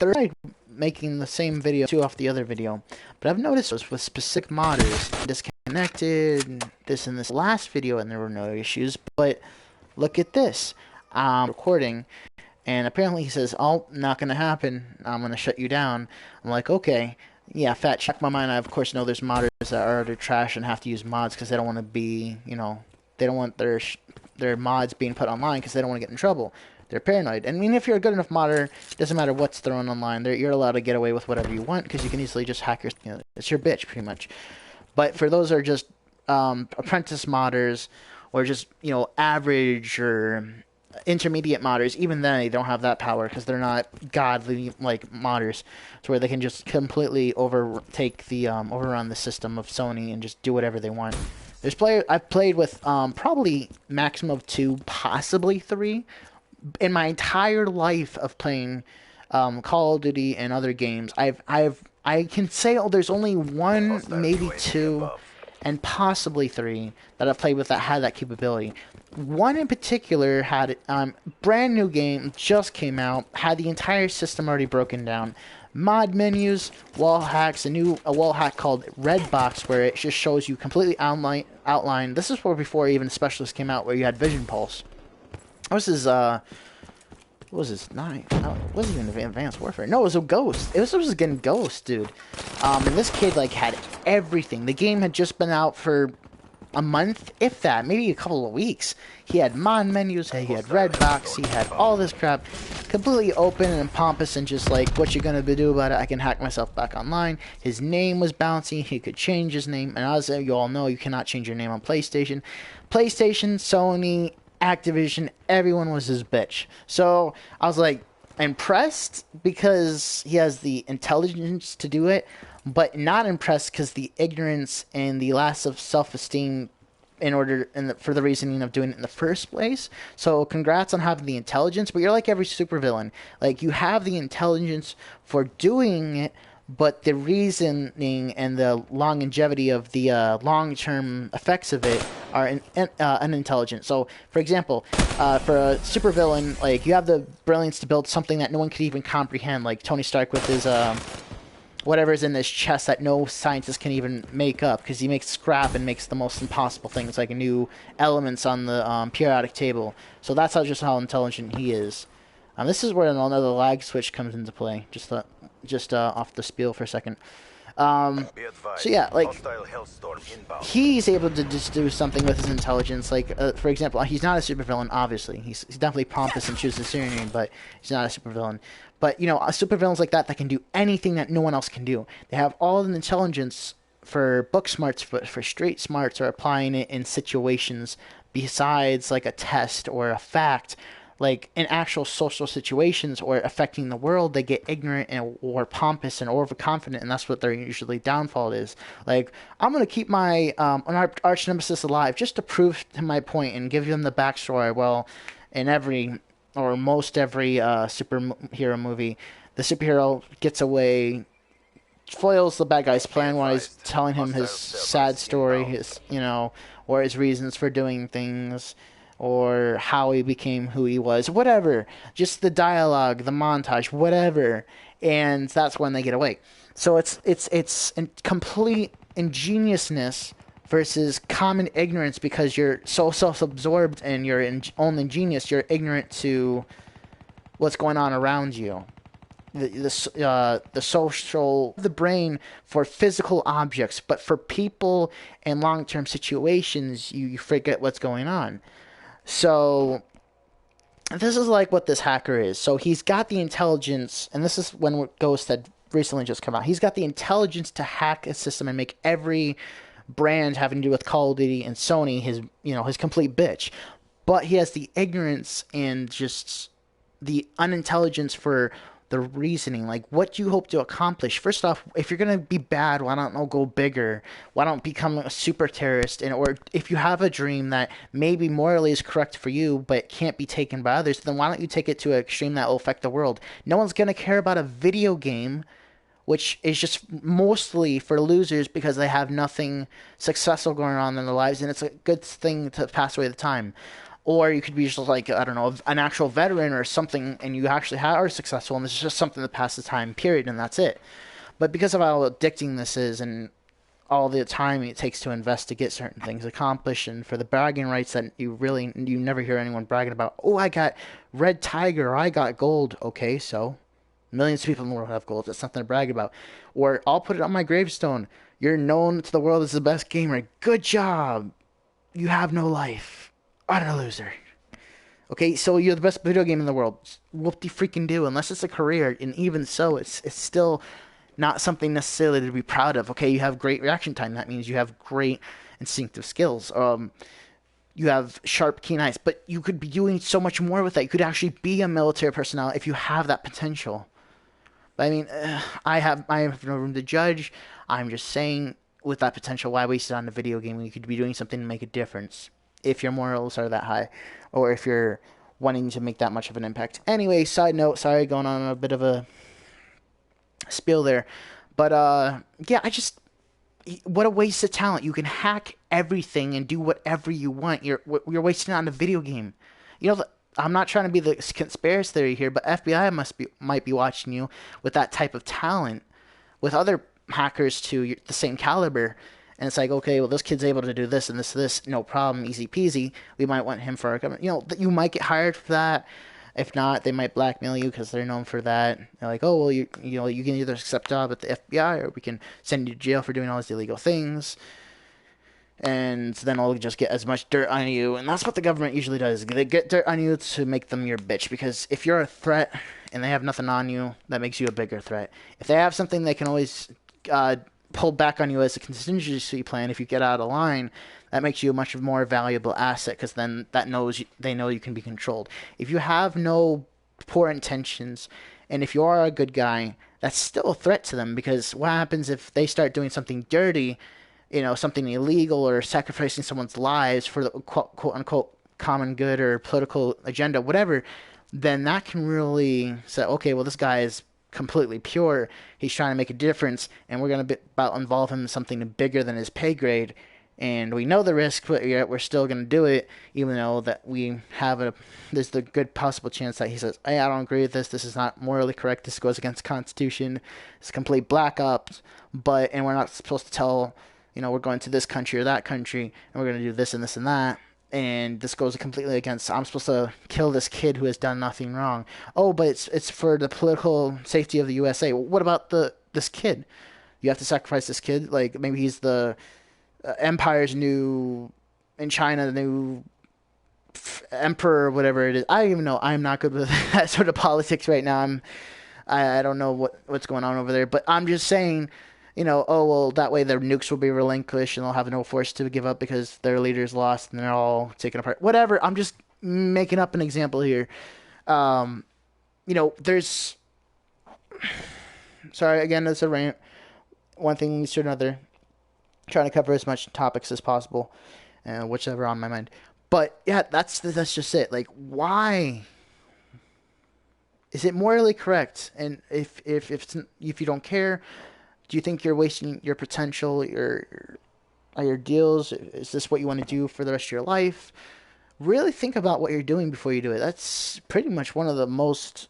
tried making the same video too off the other video, but I've noticed those with specific modders disconnected, this and this last video, and there were no issues. But look at this, recording, and apparently he says, "Oh, not gonna happen. I'm gonna shut you down." I'm like, okay, yeah, fat check my mind. I of course know there's modders that are utter trash and have to use mods because they don't want to be, they don't want their mods being put online because they don't want to get in trouble. They're paranoid. I mean, if you're a good enough modder, it doesn't matter what's thrown online. You're allowed to get away with whatever you want because you can easily just hack your... it's your bitch, pretty much. But for those that are just apprentice modders or just, average or intermediate modders, even then they don't have that power because they're not godly, like, modders to where they can just completely overtake the, overrun the system of Sony and just do whatever they want. I've played with probably maximum of 2, possibly 3, in my entire life of playing Call of Duty and other games. I can say there's only 1, maybe 2, and possibly 3 that I've played with that had that capability. One in particular had brand new game, just came out, had the entire system already broken down. Mod menus, wall hacks, a wall hack called Red Box where it just shows you completely outline. This is before even Specialist came out, where you had Vision Pulse. This is, what was this? It wasn't even Advanced Warfare. No, it was a Ghost. It was getting Ghost, dude. And this kid, like, had everything. The game had just been out for a month, if that, maybe a couple of weeks. He had mod menus, he had Red Box, he had all this crap, completely open and pompous, and just like, what you gonna do about it? I can hack myself back online. His name was bouncy, he could change his name, and as you all know, you cannot change your name on PlayStation. PlayStation, Sony, Activision, everyone was his bitch. So I was like impressed because he has the intelligence to do it, but not impressed because the ignorance and the loss of self-esteem for the reasoning of doing it in the first place. So congrats on having the intelligence, but you're like every supervillain. Like, you have the intelligence for doing it, but the reasoning and the longevity of the long-term effects of it are unintelligent. So, for example, for a supervillain, like, you have the brilliance to build something that no one could even comprehend, like Tony Stark with his whatever's in this chest that no scientist can even make up, because he makes scrap and makes the most impossible things, like new elements on the periodic table. So that's how intelligent he is. This is where another lag switch comes into play. Just off the spiel for a second. So yeah, like, he's able to just do something with his intelligence. Like, for example, he's not a supervillain, obviously. He's definitely pompous and chooses a surname, but he's not a supervillain. But, supervillains like that can do anything that no one else can do. They have all the intelligence for book smarts, for street smarts, or applying it in situations besides, like, a test or a fact. Like, in actual social situations or affecting the world, they get ignorant or pompous and overconfident, and that's what their usually downfall is. Like, I'm going to keep my arch nemesis alive just to prove to my point and give them the backstory. Well, in most every superhero movie, the superhero gets away, foils the bad guy's plan while he's telling him his sad story, or his reasons for doing things, or how he became who he was, whatever. Just the dialogue, the montage, whatever. And that's when they get away. So it's complete ingeniousness versus common ignorance, because you're so self-absorbed and your own ingenious, you're ignorant to what's going on around you. The social, the brain for physical objects, but for people and long-term situations, you forget what's going on. So this is like what this hacker is. So he's got the intelligence, and this is when Ghost had recently just come out. He's got the intelligence to hack a system and make every brand having to do with Call of Duty and Sony his complete bitch. But he has the ignorance and just the unintelligence for the reasoning. Like, what do you hope to accomplish? First off, if you're going to be bad, why don't go bigger? Why don't become a super terrorist? Or if you have a dream that maybe morally is correct for you, but can't be taken by others, then why don't you take it to an extreme that will affect the world? No one's going to care about a video game, which is just mostly for losers because they have nothing successful going on in their lives, and it's a good thing to pass away the time. Or you could be just like, I don't know, an actual veteran or something, and you actually are successful, and this is just something to pass the time period, and that's it. But because of how addicting this is, and all the time it takes to invest to get certain things accomplished, and for the bragging rights that you never hear anyone bragging about, oh, I got red tiger, or I got gold. Okay, so millions of people in the world have gold. That's nothing to brag about. Or I'll put it on my gravestone. You're known to the world as the best gamer. Good job. You have no life. Utter loser. Okay, so you're the best video game in the world. Whoop-de-freaking-do. Unless it's a career, and even so, it's still not something necessarily to be proud of. Okay, you have great reaction time. That means you have great instinctive skills. You have sharp, keen eyes. But you could be doing so much more with that. You could actually be a military personnel if you have that potential. But I mean, I have no room to judge. I'm just saying, with that potential, why waste it on a video game when you could be doing something to make a difference? If your morals are that high, or if you're wanting to make that much of an impact. Anyway, side note, sorry, going on a bit of a spiel there, but yeah, what a waste of talent. You can hack everything and do whatever you want. You're wasting it on a video game. You know, I'm not trying to be the conspiracy theory here, but FBI might be watching you with that type of talent, with other hackers to the same caliber. And it's like, okay, well, this kid's able to do this and this, no problem, easy peasy. We might want him for our government. You know, you might get hired for that. If not, they might blackmail you because they're known for that. They're like, oh, well, you can either accept a job at the FBI or we can send you to jail for doing all these illegal things. And then I'll just get as much dirt on you. And that's what the government usually does. They get dirt on you to make them your bitch. Because if you're a threat and they have nothing on you, that makes you a bigger threat. If they have something, they can always pull back on you as a contingency plan if you get out of line. That makes you a much more valuable asset because then they know you can be controlled. If you have no poor intentions and if you are a good guy, that's still a threat to them, because what happens if they start doing something dirty, something illegal, or sacrificing someone's lives for the quote unquote common good or political agenda, whatever, then that can really say, okay, well, this guy is completely pure. He's trying to make a difference, and we're going to involve him in something bigger than his pay grade. And we know the risk, but yet we're still going to do it, even though that there's the good possible chance that he says, hey, I don't agree with this. This is not morally correct. This goes against the Constitution. It's complete black ops. And we're not supposed to tell, we're going to this country or that country, and we're going to do this and this and that. And this goes completely against, I'm supposed to kill this kid who has done nothing wrong. Oh, but it's for the political safety of the USA. Well, what about this kid? You have to sacrifice this kid? Like, maybe he's the empire's in China, the new emperor or whatever it is. I don't even know. I'm not good with that sort of politics right now. I don't know what's going on over there. But I'm just saying, oh, well, that way their nukes will be relinquished and they'll have no force to give up because their leader's lost and they're all taken apart. Whatever. I'm just making up an example here. There's... Sorry, again, it's a rant. One thing leads to another. Trying to cover as much topics as possible, whichever on my mind. But, yeah, that's just it. Like, why? Is it morally correct? And if you don't care... Do you think you're wasting your potential, your deals? Is this what you want to do for the rest of your life? Really think about what you're doing before you do it. That's pretty much one of the most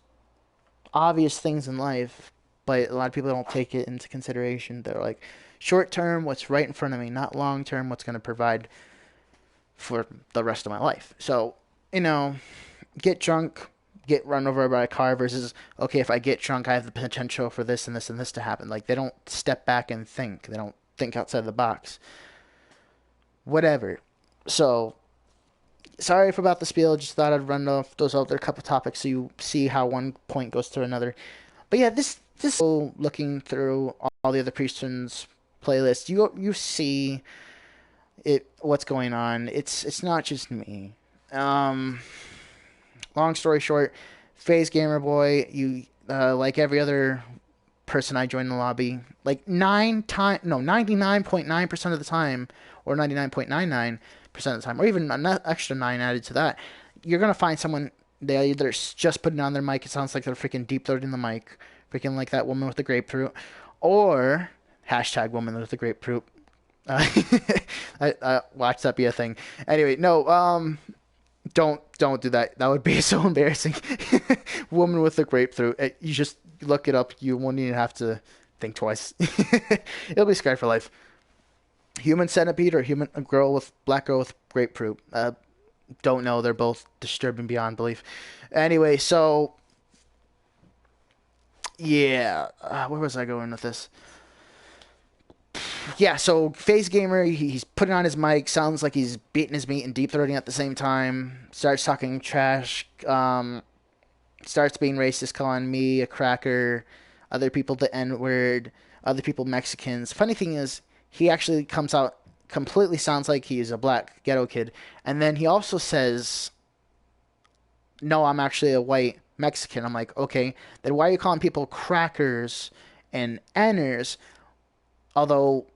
obvious things in life, but a lot of people don't take it into consideration. They're like, short term, what's right in front of me, not long term, what's going to provide for the rest of my life. So, get drunk, get run over by a car versus, okay, if I get drunk, I have the potential for this and this and this to happen. Like, they don't step back and think. They don't think outside the box. Whatever. So, sorry about the spiel. Just thought I'd run off those other couple topics so you see how one point goes to another. But yeah, this looking through all the other Priestman's playlists, you see what's going on. It's not just me. Long story short, FaZe Gamer Boy, you like every other person I join the lobby, like 99.9% of the time, or 99.99% of the time, or even an extra 9 added to that, you're gonna find someone, they either just putting on their mic, it sounds like they're freaking deep throating the mic, freaking like that woman with the grapefruit, or hashtag woman with the grapefruit. I watched that be a thing. Anyway, no, Don't do that. That would be so embarrassing. Woman with a grapefruit. You just look it up. You won't even have to think twice. It'll be scarred for life. Human centipede or black girl with grapefruit. Don't know. They're both disturbing beyond belief. Anyway, so yeah, where was I going with this? Yeah, so FaZe Gamer, he's putting on his mic, sounds like he's beating his meat and deep throating at the same time, starts talking trash, starts being racist, calling me a cracker, other people the N-word, other people Mexicans. Funny thing is, he actually comes out, completely sounds like he's a black ghetto kid, and then he also says, no, I'm actually a white Mexican. I'm like, okay, then why are you calling people crackers and N'ers? Although,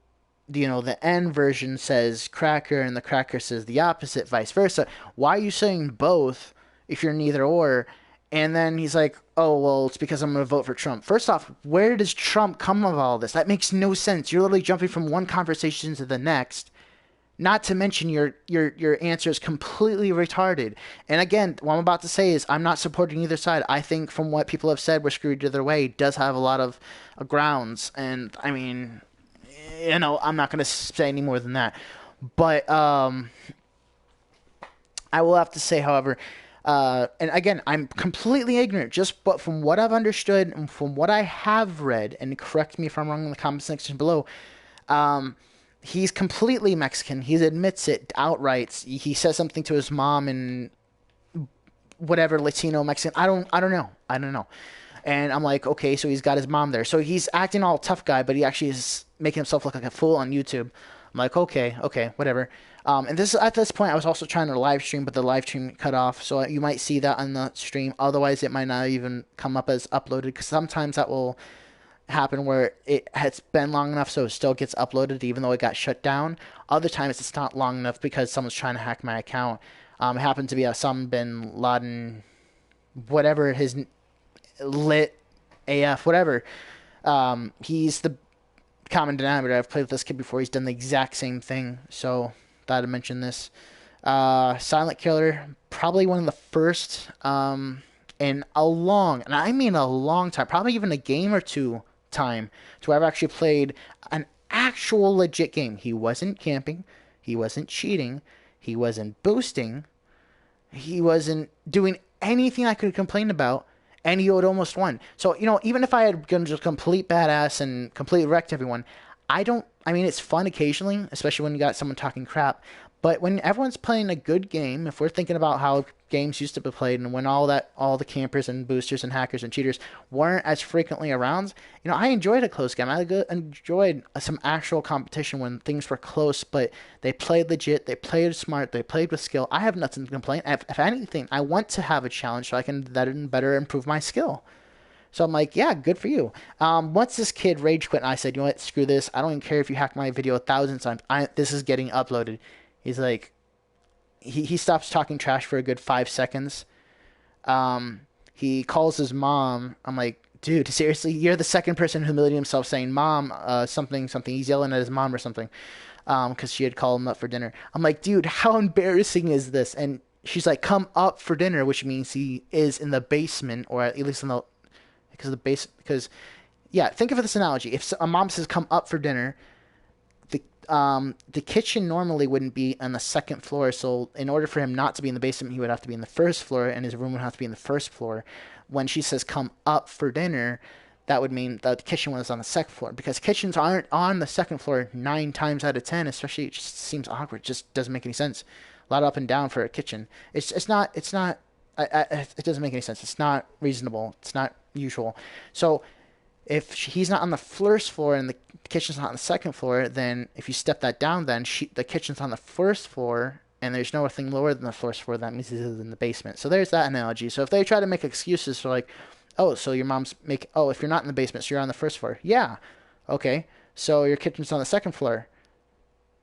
you know, the N version says cracker and the cracker says the opposite, vice versa. Why are you saying both if you're neither or? And then he's like, oh, well, it's because I'm going to vote for Trump. First off, where does Trump come of all this? That makes no sense. You're literally jumping from one conversation to the next. Not to mention your answer is completely retarded. And again, what I'm about to say is I'm not supporting either side. I think from what people have said, we're screwed either way. It does have a lot of grounds. And, I mean, you know, I'm not going to say any more than that. But I will have to say, however, and again, I'm completely ignorant, but from what I've understood and from what I have read, and correct me if I'm wrong in the comment section below, he's completely Mexican. He admits it outright. He says something to his mom in whatever Latino, Mexican. I don't know. And I'm like, okay, so he's got his mom there. So he's acting all tough guy, but he actually is making himself look like a fool on YouTube. I'm like, okay, whatever. And at this point, I was also trying to live stream, but the live stream cut off. So you might see that on the stream. Otherwise, it might not even come up as uploaded, because sometimes that will happen where it has been long enough so it still gets uploaded even though it got shut down. Other times it's not long enough because someone's trying to hack my account. It happened to be Osama bin Laden, whatever his lit AF, whatever. He's the common denominator. I've played with this kid before. He's done the exact same thing. So thought I'd mention this. Silent Killer, probably one of the first in a long, and I mean a long time, probably even a game or two time, to where I've actually played an actual legit game. He wasn't camping, he wasn't cheating, he wasn't boosting, he wasn't doing anything I could complain about, and he had almost won. So, you know, even if I had gone just complete badass and completely wrecked everyone, I mean, it's fun occasionally, especially when you got someone talking crap, but when everyone's playing a good game, if we're thinking about how games used to be played and when all the campers and boosters and hackers and cheaters weren't as frequently around, you know, I enjoyed a close game. I enjoyed some actual competition when things were close, but they played legit, they played smart, they played with skill. I have nothing to complain. If anything, I want to have a challenge so I can better improve my skill. So I'm like, yeah, good for you. Once this kid rage quit, and I said, you know what, screw this. I don't even care if you hack my video 1,000 times. This is getting uploaded. He's like, he stops talking trash for a good 5 seconds. He calls his mom. I'm like, dude, seriously, you're the second person who humiliated himself saying, mom, something. He's yelling at his mom or something, because she had called him up for dinner. I'm like, dude, how embarrassing is this? And she's like, come up for dinner, which means he is in the basement, or at least in the, because, yeah, think of this analogy. If a mom says, come up for dinner, the kitchen normally wouldn't be on the second floor, so in order for him not to be in the basement, he would have to be in the first floor, and his room would have to be in the first floor. When she says come up for dinner, that would mean that the kitchen was on the second floor, because kitchens aren't on the second floor 9 times out of 10, especially. It just seems awkward. It just doesn't make any sense. A lot up and down for a kitchen. It doesn't make any sense. It's not reasonable. It's not usual. So if he's not on the first floor and the kitchen's not on the second floor, then if you step that down, then the kitchen's on the first floor and there's nothing lower than the first floor. That means he's in the basement. So there's that analogy. So if they try to make excuses for like, oh, so your mom's if you're not in the basement, so you're on the first floor. Yeah. Okay. So your kitchen's on the second floor.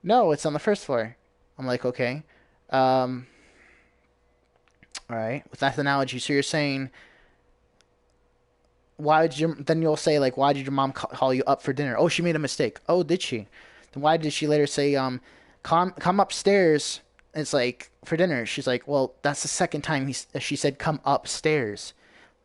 No, it's on the first floor. I'm like, okay. All right. With that analogy, so you're saying, then you'll say, like, why did your mom call you up for dinner? Oh, she made a mistake. Oh, did she? Then why did she later say, come upstairs it's like, for dinner. She's like, well, that's the second time she said, come upstairs.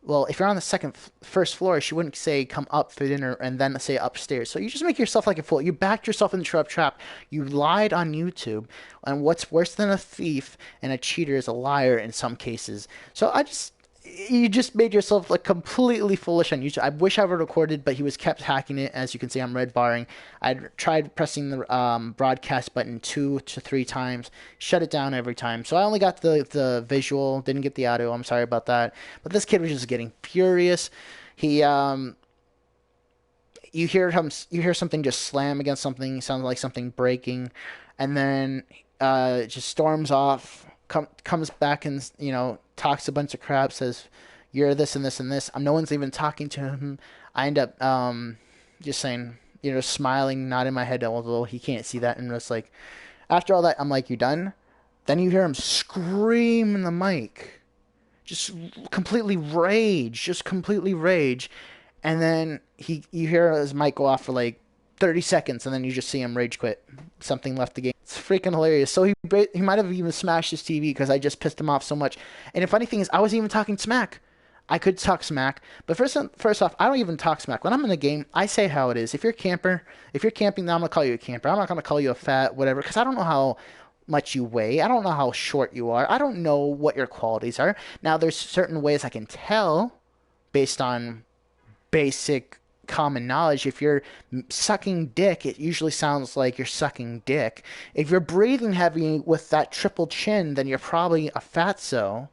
Well, if you're on the first floor, she wouldn't say come up for dinner and then say upstairs. So you just make yourself like a fool. You backed yourself in the trap. You lied on YouTube. And what's worse than a thief and a cheater is a liar in some cases. So you just made yourself like completely foolish on YouTube. I wish I would have recorded, but he was kept hacking it. As you can see, I'm red barring. I tried pressing the broadcast button 2 to 3 times, shut it down every time. So I only got the visual, didn't get the audio. I'm sorry about that. But this kid was just getting furious. He you hear something just slam against something, sounds like something breaking, and then it just storms off. Comes back and talks a bunch of crap, says you're this and this and this. No one's even talking to him. I end up just saying, smiling, nodding my head, although he can't see that. And just like, after all that, I'm like, you done? Then you hear him scream in the mic, just completely rage. And then you hear his mic go off for like 30 seconds, and then you just see him rage quit. Something left the game. It's freaking hilarious. So he might have even smashed his TV because I just pissed him off so much. And the funny thing is, I wasn't even talking smack. I could talk smack, but first off, I don't even talk smack. When I'm in the game, I say how it is. If you're camping, then I'm gonna call you a camper. I'm not gonna call you a fat whatever, because I don't know how much you weigh. I don't know how short you are. I don't know what your qualities are. Now, there's certain ways I can tell based on basic common knowledge. If you're sucking dick, it usually sounds like you're sucking dick. If you're breathing heavy with that triple chin, then you're probably a fatso.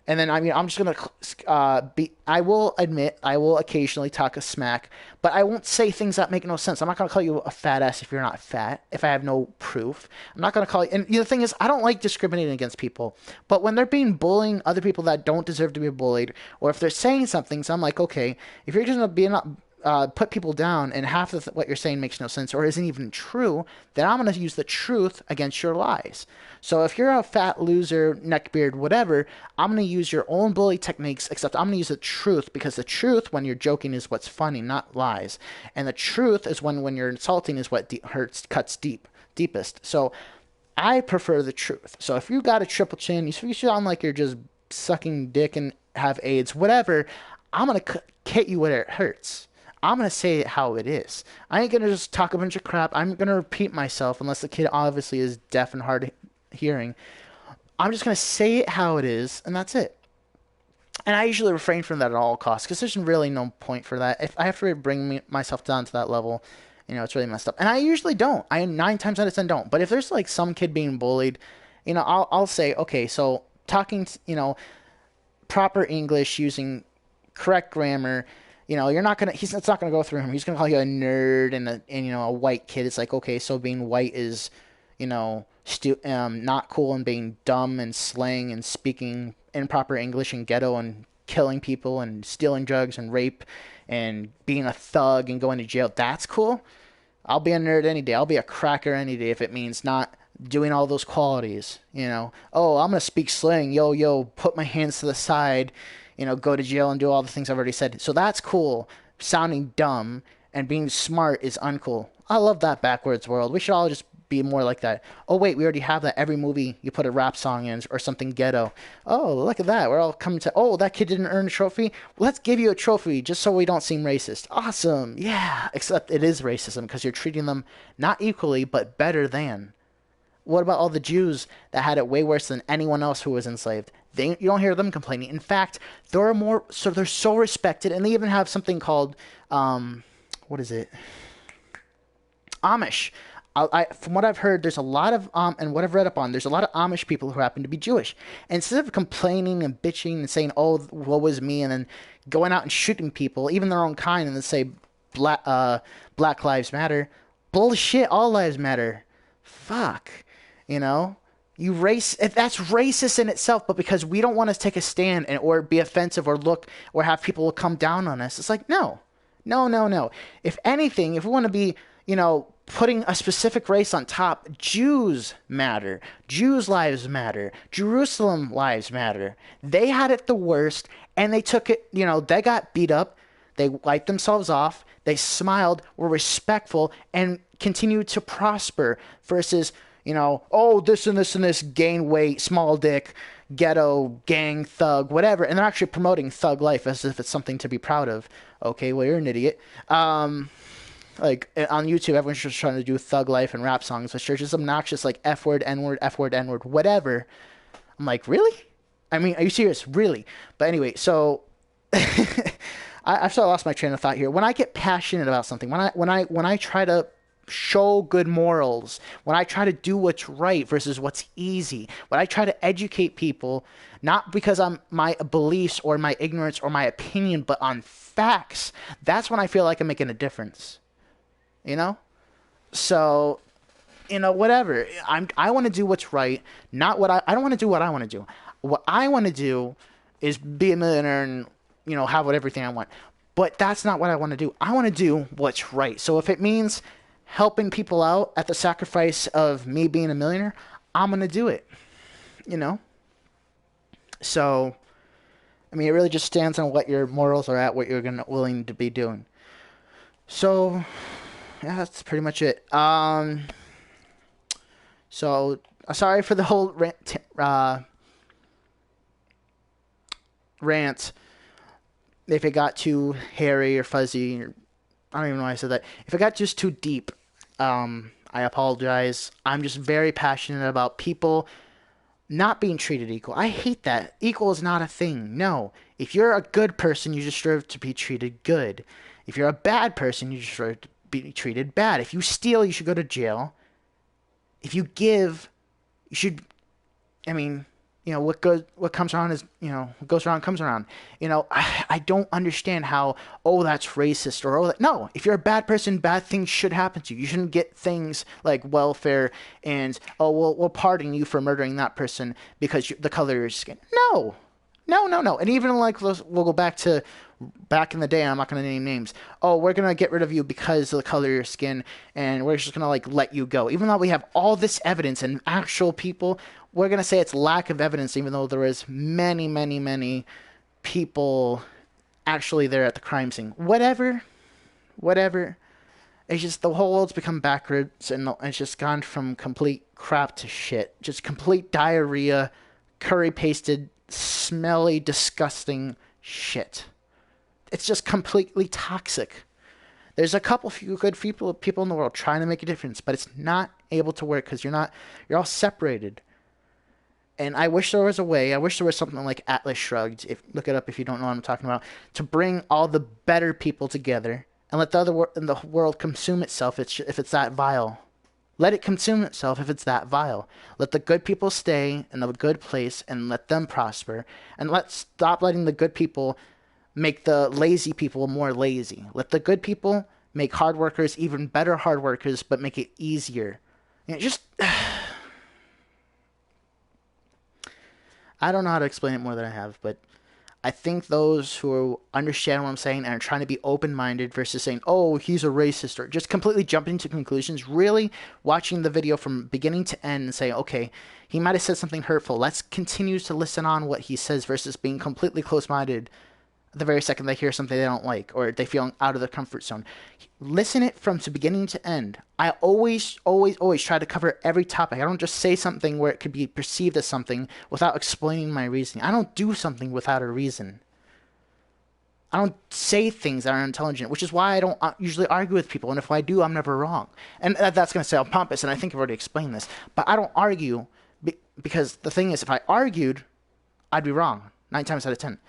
And then, I'm just going to I will admit, I will occasionally talk a smack, but I won't say things that make no sense. I'm not going to call you a fat ass if you're not fat, if I have no proof. I'm not going to call you, and the thing is, I don't like discriminating against people, but when they're bullying other people that don't deserve to be bullied, or if they're saying something, so I'm like, okay, if you're just going to put people down and half of what you're saying makes no sense or isn't even true, then I'm going to use the truth against your lies. So if you're a fat loser, neckbeard, whatever, I'm going to use your own bully techniques, except I'm going to use the truth, because the truth when you're joking is what's funny, not lies. And the truth is when you're insulting is what cuts deepest. So I prefer the truth. So if you got a triple chin, you sound like you're just sucking dick and have AIDS, whatever, I'm going to hit you where it hurts. I'm going to say it how it is. I ain't going to just talk a bunch of crap. I'm going to repeat myself, unless the kid obviously is deaf and hard hearing. I'm just going to say it how it is, and that's it. And I usually refrain from that at all costs, because there's really no point for that. If I have to bring myself down to that level, it's really messed up. And I usually don't. 9 times out of 10 don't. But if there's like some kid being bullied, I'll say, okay, so talking, proper English, using correct grammar, you're not gonna. It's not gonna go through him. He's gonna call you a nerd and a white kid. It's like, okay, so being white is, not cool, and being dumb and slang and speaking improper English and ghetto and killing people and stealing drugs and rape and being a thug and going to jail. That's cool. I'll be a nerd any day. I'll be a cracker any day if it means not doing all those qualities. Oh, I'm gonna speak slang. Yo, put my hands to the side. Go to jail and do all the things I've already said. So that's cool. Sounding dumb and being smart is uncool. I love that backwards world. We should all just be more like that. Oh, wait, we already have that. Every movie you put a rap song in or something ghetto. Oh, look at that. We're all coming to, oh, that kid didn't earn a trophy? Let's give you a trophy just so we don't seem racist. Awesome. Yeah, except it is racism because you're treating them not equally, but better than. What about all the Jews that had it way worse than anyone else who was enslaved? You don't hear them complaining. In fact, they're so respected, and they even have something called, what is it? Amish. From what I've heard, there's a lot of, and what I've read up on, there's a lot of Amish people who happen to be Jewish. And instead of complaining and bitching and saying, oh, woe is me, and then going out and shooting people, even their own kind, and then say, Black Lives Matter, bullshit, all lives matter. Fuck. That's racist in itself, but because we don't want to take a stand or be offensive or have people come down on us, it's like, no. If anything, if we want to be, putting a specific race on top, Jews matter. Jews' lives matter. Jerusalem lives matter. They had it the worst, and they took it, they got beat up. They wiped themselves off. They smiled, were respectful, and continued to prosper versus, You know, oh, this and this and this, gain weight, small dick, ghetto, gang, thug, whatever. And they're actually promoting thug life as if it's something to be proud of. Okay, well, you're an idiot. Like, on YouTube, everyone's just trying to do thug life and rap songs, which are just obnoxious, like F word, N word, F word, N word, whatever. I'm like, really? I mean, are you serious? Really? But anyway, so I've sort of lost my train of thought here. When I get passionate about something, when I try to show good morals, when I try to do what's right versus what's easy, when I try to educate people, not because I'm my beliefs or my ignorance or my opinion, but on facts, that's when I feel like I'm making a difference. You know? So, you know, whatever. I want to do what's right, not what I don't want to do what I want to do. What I want to do is be a millionaire and, you know, have everything I want. But that's not what I want to do. I want to do what's right. So if it means helping people out at the sacrifice of me being a millionaire, I'm going to do it. You know? So, I mean, it really just stands on what your morals are at, what you're willing to be doing. So, yeah, that's pretty much it. So, sorry for the whole rant. If it got too hairy or fuzzy, or, I don't even know why I said that. If it got just too deep, I apologize. I'm just very passionate about people not being treated equal. I hate that. Equal is not a thing. No. If you're a good person, you deserve to be treated good. If you're a bad person, you deserve to be treated bad. If you steal, you should go to jail. If you give, you should, I mean, you know, what comes around is, you know, what goes around comes around. You know, I don't understand how, oh, that's racist, or, oh, that, no. If you're a bad person, bad things should happen to you. You shouldn't get things like welfare and, oh, we'll pardon you for murdering that person because the color of your skin. No. And even like we'll go back in the day, I'm not going to name names. Oh, we're going to get rid of you because of the color of your skin, and we're just going to like let you go. Even though we have all this evidence and actual people, we're going to say it's lack of evidence, even though there is many people actually there at the crime scene. Whatever. It's just the whole world's become backwards, and it's just gone from complete crap to shit. Just complete diarrhea, curry-pasted, smelly, disgusting shit. It's just completely toxic. There's a few good people in the world trying to make a difference, but it's not able to work because you're all separated. And I wish there was a way. I wish there was something like Atlas Shrugged. Look it up if you don't know what I'm talking about. To bring all the better people together and let the world consume itself if it's that vile. Let it consume itself if it's that vile. Let the good people stay in a good place and let them prosper. And let's stop letting the good people make the lazy people more lazy. Let the good people make hard workers even better hard workers, but make it easier. You know, just I don't know how to explain it more than I have, but I think those who understand what I'm saying and are trying to be open-minded versus saying, oh, he's a racist, or just completely jumping to conclusions, really watching the video from beginning to end and saying, okay, he might have said something hurtful. Let's continue to listen on what he says versus being completely close-minded the very second they hear something they don't like or they feel out of their comfort zone. Listen it from beginning to end. I always try to cover every topic. I don't just say something where it could be perceived as something without explaining my reasoning. I don't do something without a reason. I don't say things that are unintelligent, which is why I don't usually argue with people. And if I do, I'm never wrong. And that's going to sound pompous, and I think I've already explained this. But I don't argue because the thing is, if I argued, I'd be wrong 9 times out of 10.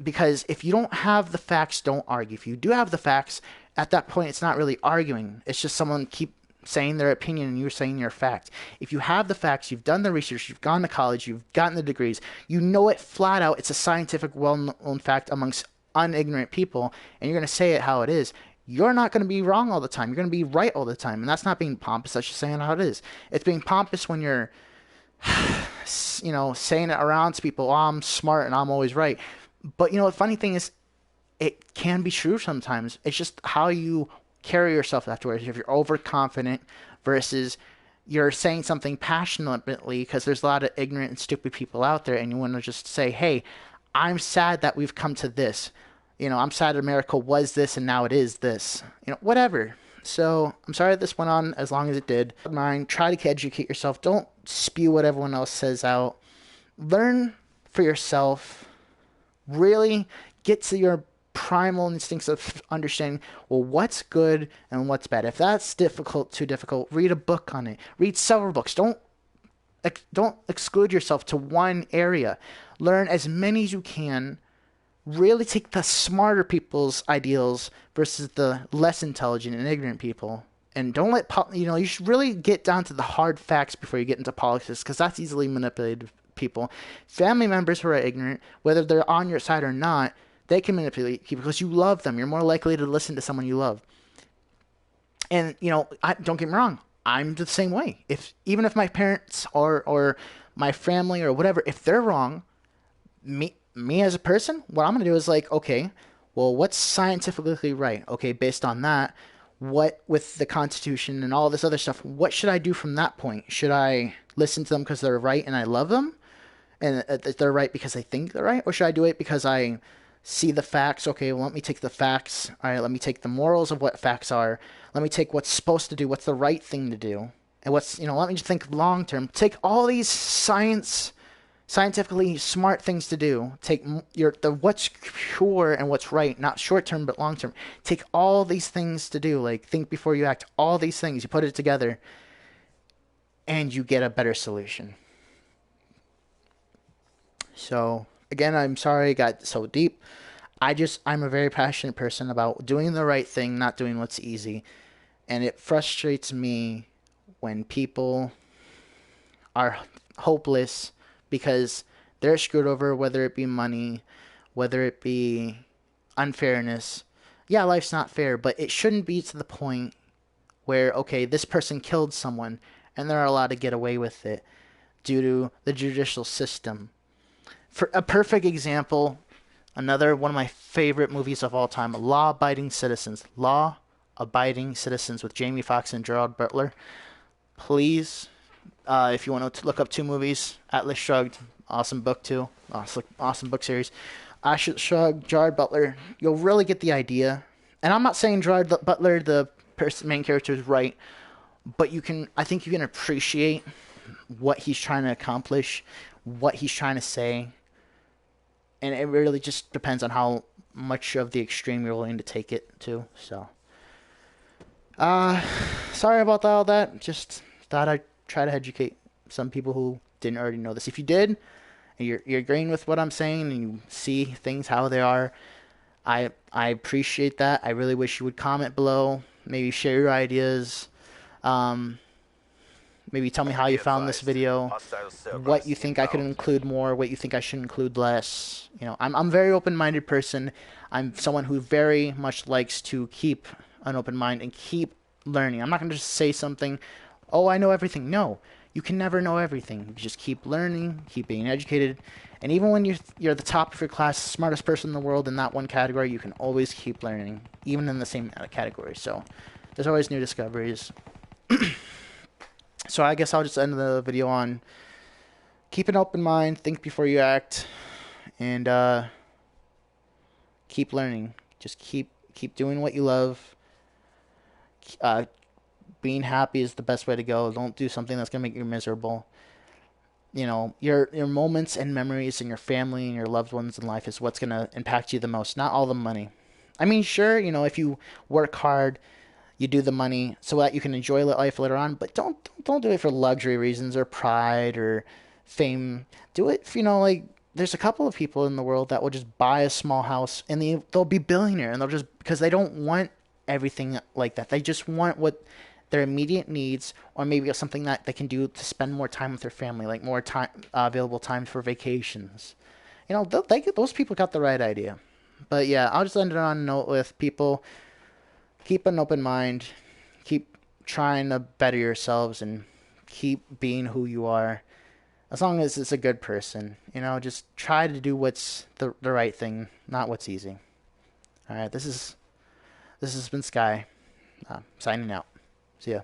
Because if you don't have the facts, don't argue. If you do have the facts, at that point, it's not really arguing. It's just someone keep saying their opinion and you're saying your fact. If you have the facts, you've done the research, you've gone to college, you've gotten the degrees, you know it flat out, it's a scientific, well-known fact amongst unignorant people, and you're going to say it how it is, you're not going to be wrong all the time. You're going to be right all the time. And that's not being pompous. That's just saying how it is. It's being pompous when you're, saying it around to people, oh, I'm smart and I'm always right. But, the funny thing is, it can be true sometimes. It's just how you carry yourself afterwards. If you're overconfident versus you're saying something passionately because there's a lot of ignorant and stupid people out there and you want to just say, hey, I'm sad that we've come to this. I'm sad America was this and now it is this. Whatever. So I'm sorry this went on as long as it did. Mind, try to educate yourself. Don't spew what everyone else says out. Learn for yourself. Really get to your primal instincts of understanding, well, what's good and what's bad. If that's too difficult, read a book on it. Read several books. Don't exclude yourself to one area. Learn as many as you can. Really take the smarter people's ideals versus the less intelligent and ignorant people. And don't let, you should really get down to the hard facts before you get into politics, because that's easily manipulated people. Family members who are ignorant, whether they're on your side or not, they can manipulate you because you love them. You're more likely to listen to someone you love. And, don't get me wrong. I'm the same way. Even if my parents or my family or whatever, if they're wrong, me as a person, what I'm going to do is like, okay, well, what's scientifically right? Okay, based on that, what with the Constitution and all this other stuff, what should I do from that point? Should I listen to them because they're right and I love them? And they're right because I think they're right? Or should I do it because I see the facts? Okay, well, let me take the facts. All right, let me take the morals of what facts are. Let me take what's supposed to do, what's the right thing to do. And let me just think long term. Take all these scientifically smart things to do. Take the what's sure and what's right, not short term but long term. Take all these things to do, like think before you act. All these things, you put it together, and you get a better solution. So again, I'm sorry it got so deep. I'm a very passionate person about doing the right thing, not doing what's easy, and it frustrates me when people are hopeless because they're screwed over, whether it be money, whether it be unfairness. Yeah, life's not fair, but it shouldn't be to the point where, okay, this person killed someone and they're allowed to get away with it due to the judicial system. For a perfect example, another one of my favorite movies of all time, Law-Abiding Citizens. Law-Abiding Citizens with Jamie Foxx and Gerard Butler. Please, if you want to look up two movies, Atlas Shrugged, awesome book too, awesome book series. Atlas Shrugged, Gerard Butler, you'll really get the idea. And I'm not saying Gerard Butler, the main character, is right, but I think you can appreciate what he's trying to accomplish, what he's trying to say. And it really just depends on how much of the extreme you're willing to take it to. So, sorry about all that. Just thought I'd try to educate some people who didn't already know this. If you did, and you're agreeing with what I'm saying, and you see things how they are, I appreciate that. I really wish you would comment below. Maybe share your ideas. Maybe tell me how you found this video, what you think I could include more, what you think I should include less. I'm a very open-minded person. I'm someone who very much likes to keep an open mind and keep learning. I'm not going to just say something, oh, I know everything. No, you can never know everything. You just keep learning, keep being educated. And even when you're the top of your class, smartest person in the world in that one category, you can always keep learning, even in the same category. So there's always new discoveries. So I guess I'll just end the video on keep an open mind, think before you act, and keep learning. Just keep doing what you love. Being happy is the best way to go. Don't do something that's gonna make you miserable. Your moments and memories and your family and your loved ones in life is what's gonna impact you the most, not all the money. I mean, sure, if you work hard, you do the money so that you can enjoy life later on, but don't do it for luxury reasons or pride or fame. Do it, there's a couple of people in the world that will just buy a small house and they'll be billionaire, and they'll just, because they don't want everything like that. They just want what their immediate needs, or maybe something that they can do to spend more time with their family, like more time, available time for vacations. Those people got the right idea. But yeah, I'll just end it on a note with people. Keep an open mind, keep trying to better yourselves, and keep being who you are. As long as it's a good person, just try to do what's the right thing, not what's easy. All right, this has been Sky, signing out. See ya.